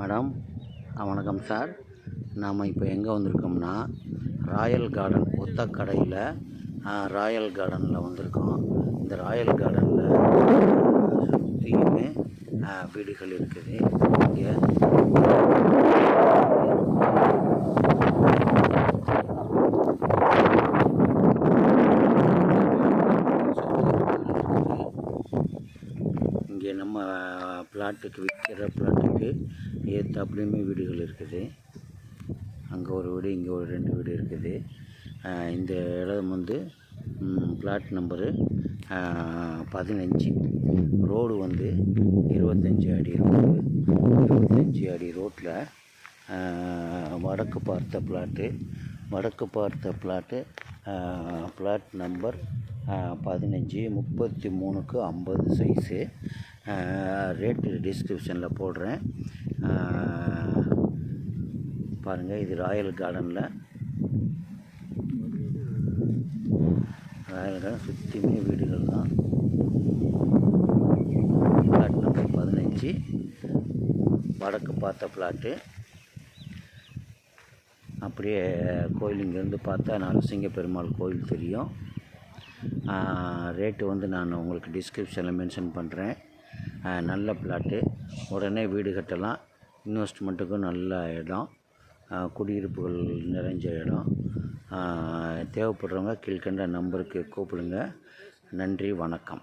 Madam வணக்கம் sir. நாம் இப்போ எங்கே வந்திருக்கோம்னா ராயல் கார்டன் ஒத்தக்கடையில் ராயல் கார்டனில் வந்திருக்கோம். இந்த ராயல் கார்டனில் சுற்றியுமே வீடுகள் இருக்குது. இங்கே இங்கே நம்ம பிளாட்டுக்கு விற்கிற பிளாட்டுக்கு ஏற்றாப்புலையுமே வீடுகள் இருக்குது. அங்கே ஒரு வீடு, இங்கே ஒரு 2 வீடு இருக்குது. இந்த இடம் வந்து பிளாட் நம்பரு 15. ரோடு வந்து 25 அடி ரோடு. 25 அடி ரோட்டில் வடக்கு பார்த்த பிளாட்டு பிளாட் நம்பர் 15 33க்கு 50 சைஸு. ரேட்டு டிஸ்கிரிப்ஷனில் போடுறேன், பாருங்கள். இது ராயல் கார்டன் சுற்றியுமே வீடுகள் தான். பிளாட் நம்பர் 15 வடக்கு பார்த்த பிளாட்டு. அப்படியே கோயில் இங்கேருந்து பார்த்தா நரசிங்க பெருமாள் கோயில் தெரியும். ரேட்டு வந்து நான் உங்களுக்கு டிஸ்கிரிப்ஷனில் மென்ஷன் பண்ணுறேன். நல்ல பிளாட்டு, உடனே வீடு கட்டலாம். இன்வெஸ்ட்மெண்ட்டுக்கும் நல்ல இடம், குடியிருப்புகள் நிறைஞ்ச இடம். தேவைப்படுறவங்க கீழ்கண்ட நம்பருக்கு கூப்பிடுங்க. நன்றி, வணக்கம்.